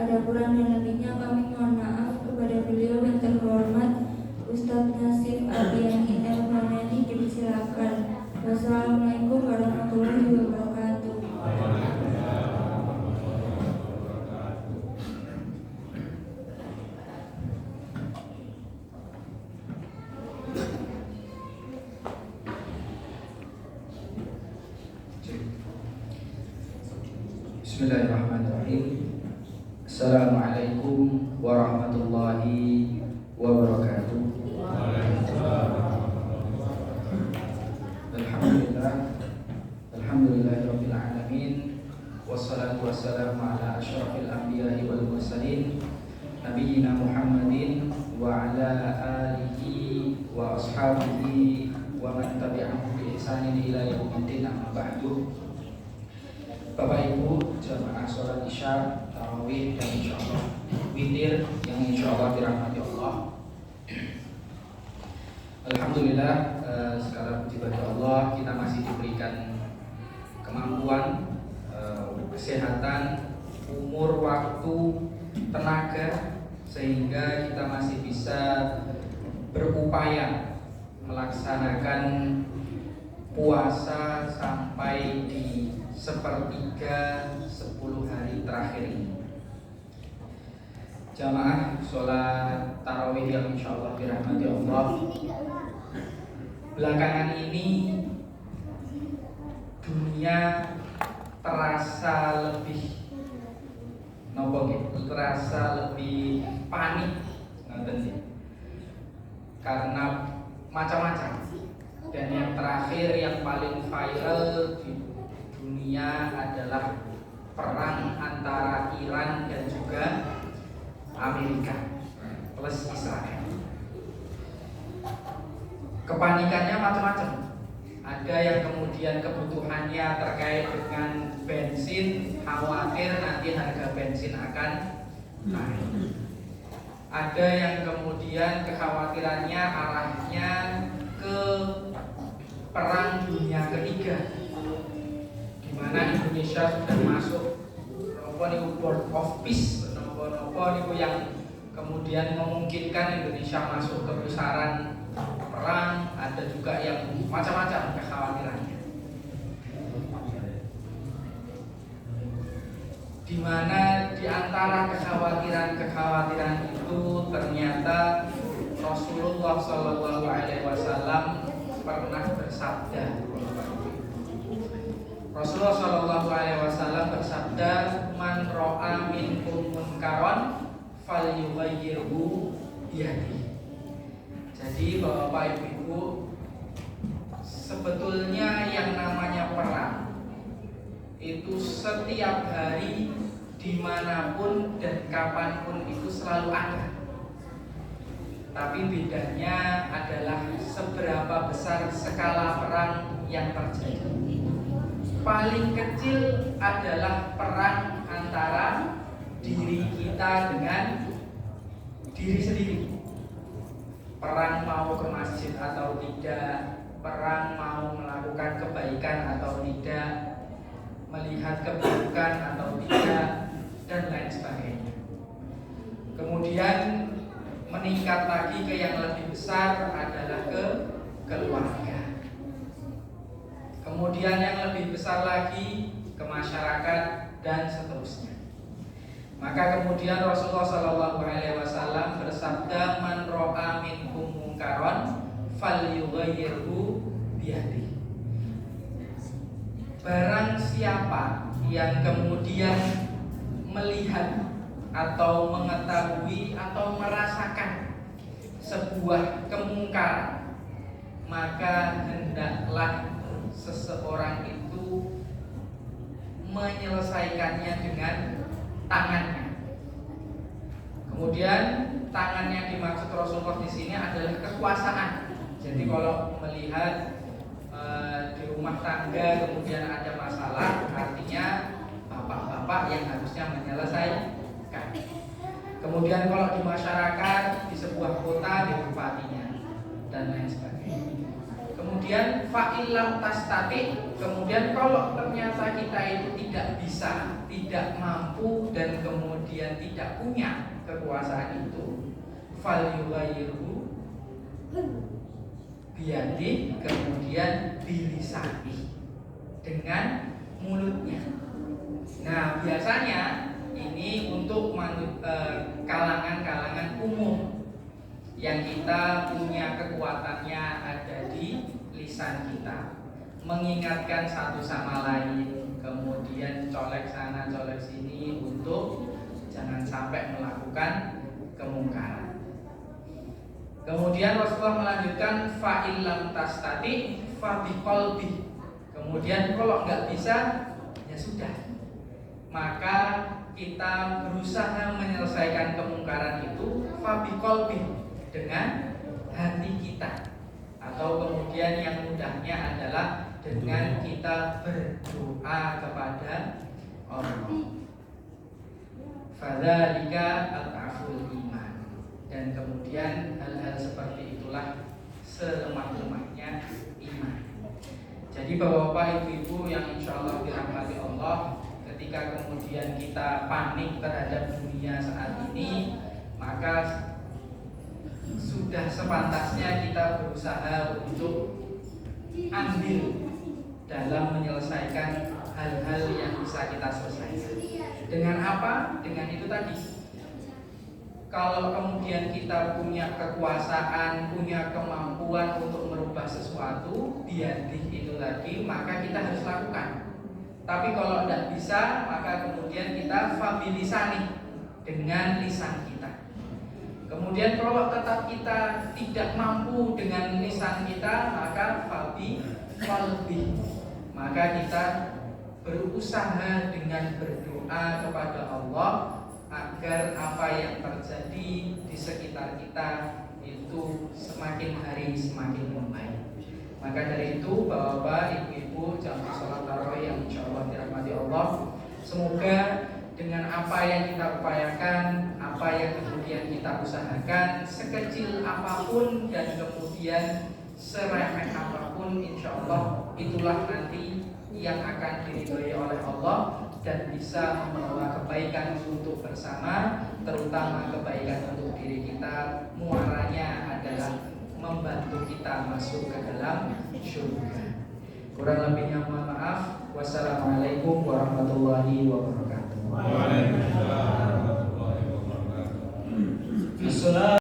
ada kurang dan lebihnya kami mohon maaf kepada beliau yang terhormat Ustadz Nasif Ardiani Elmanani. Dipersilakan. Wassalamualaikum warahmatullahi wabarakatuh. Bismillahirrahmanirrahim. Assalamualaikum warahmatullahi wabarakatuh. Alhamdulillahirabbil alamin. Wassalatu wassalamu ala asyrafil anbiya'i wal mursalin nabiyyina Muhammadin wa ala alihi wa ashabihi wa man tabi'ahum bi ihsanin ila yaumiddin, amma ba'du. Bapak Ibu jamaah sholat isya, tarawih, dan insyaallah witir yang insyaallah dirahmati Allah. Alhamdulillah, segala puji bagi Allah, kita masih diberikan kemampuan, kesehatan, umur, waktu, tenaga, sehingga kita masih bisa berupaya melaksanakan puasa sampai di sepertiga 10 hari terakhir ini. Jamaah sholat tarawih yang insyaallah dirahmati Allah, belakangan ini dunia terasa lebih terasa lebih panik karena macam-macam, dan yang terakhir yang paling viral di dunia adalah perang antara Iran dan juga Amerika plus Israel. Kepanikannya macam-macam. Ada yang kemudian kebutuhannya terkait dengan bensin, khawatir nanti harga bensin akan naik. Ada yang kemudian kekhawatirannya arahnya ke perang dunia ketiga, di mana Indonesia sudah masuk Board of Peace, nopo yang kemudian memungkinkan Indonesia masuk ke pusaran perang. Ada juga yang macam-macam kekhawatirannya, di mana di antara kekhawatiran itu ternyata Rasulullah SAW pernah bersabda. Rasulullah SAW bersabda, "Man ro'a minkum munkaron falyughayyirhu biyadihi." Jadi Bapak Ibu, sebetulnya yang namanya perang itu setiap hari, dimanapun dan kapanpun itu selalu ada. Tapi bedanya adalah seberapa besar skala perang yang terjadi. Paling kecil adalah perang antara diri kita dengan diri sendiri. Perang mau ke masjid atau tidak, perang mau melakukan kebaikan atau tidak, melihat keburukan atau tidak, dan lain sebagainya. Kemudian meningkat lagi ke yang lebih besar adalah ke keluarga. Kemudian yang lebih besar lagi ke masyarakat dan seterusnya. Maka kemudian Rasulullah SAW bersabda, "Man ro'a minkum munkaron falyughayyirhu biyadihi." Barang siapa yang kemudian melihat atau mengetahui atau merasakan sebuah kemungkaran, maka hendaklah seseorang itu menyelesaikannya dengan tangannya. Kemudian tangan yang dimaksud Rasulullah di sini adalah kekuasaan. Jadi kalau melihat di rumah tangga kemudian ada masalah, artinya bapak-bapak yang harusnya menyelesaikan. Kemudian kalau di masyarakat, di sebuah kota, di bupatinya dan lain sebagainya. Kemudian fa'ilam tastati, kemudian kalau ternyata kita itu tidak bisa, tidak mampu dan kemudian tidak punya kekuasaan itu, fal yughayyiru biyadi, kemudian bilisani, dengan mulutnya. Nah, biasanya ini untuk kalangan-kalangan umum yang kita punya kekuatannya ada di lisan kita, mengingatkan satu sama lain, kemudian colek sana colek sini untuk jangan sampai melakukan kemungkaran. Kemudian Rasulullah melanjutkan fa'ilam tastati fa biqalbi. Kemudian kalau nggak bisa ya sudah, maka kita berusaha menyelesaikan kemungkaran itu fa biqalbi, dengan hati kita, atau kemudian yang mudahnya adalah dengan kita berdoa kepada Allah. Fadzalika al-aful iman. Dan kemudian hal-hal seperti itulah selemah-lemahnya iman. Jadi bapak-bapak, ibu-ibu yang insya Allah dirahmati Allah, ketika kemudian kita panik terhadap dunia saat ini, maka sudah sepantasnya kita berusaha untuk andil dalam menyelesaikan hal-hal yang bisa kita selesaikan. Dengan apa? Dengan itu tadi. Kalau kemudian kita punya kekuasaan, punya kemampuan untuk merubah sesuatu, biadih itu tadi, maka kita harus lakukan. Tapi kalau tidak bisa, maka kemudian kita fabilisani, dengan lisan kita. Kemudian kalau tetap kita tidak mampu dengan lisan kita, maka fabi qalbi, maka kita berusaha dengan berdoa kepada Allah agar apa yang terjadi di sekitar kita itu semakin hari semakin membaik. Maka dari itu bapak-bapak, ibu-ibu, jamaah salat tarawih yang insyaallah dirahmati Allah, semoga dengan apa yang kita upayakan, apa yang kemudian kita usahakan, sekecil apapun dan kemudian seremeh apapun, insya Allah itulah nanti yang akan diridhoi oleh Allah dan bisa membawa kebaikan untuk bersama, terutama kebaikan untuk diri kita. Muaranya adalah membantu kita masuk ke dalam surga. Kurang lebihnya mohon maaf. Wassalamualaikum warahmatullahi wabarakatuh. Waalaikumsalam warahmatullahi wabarakatuh.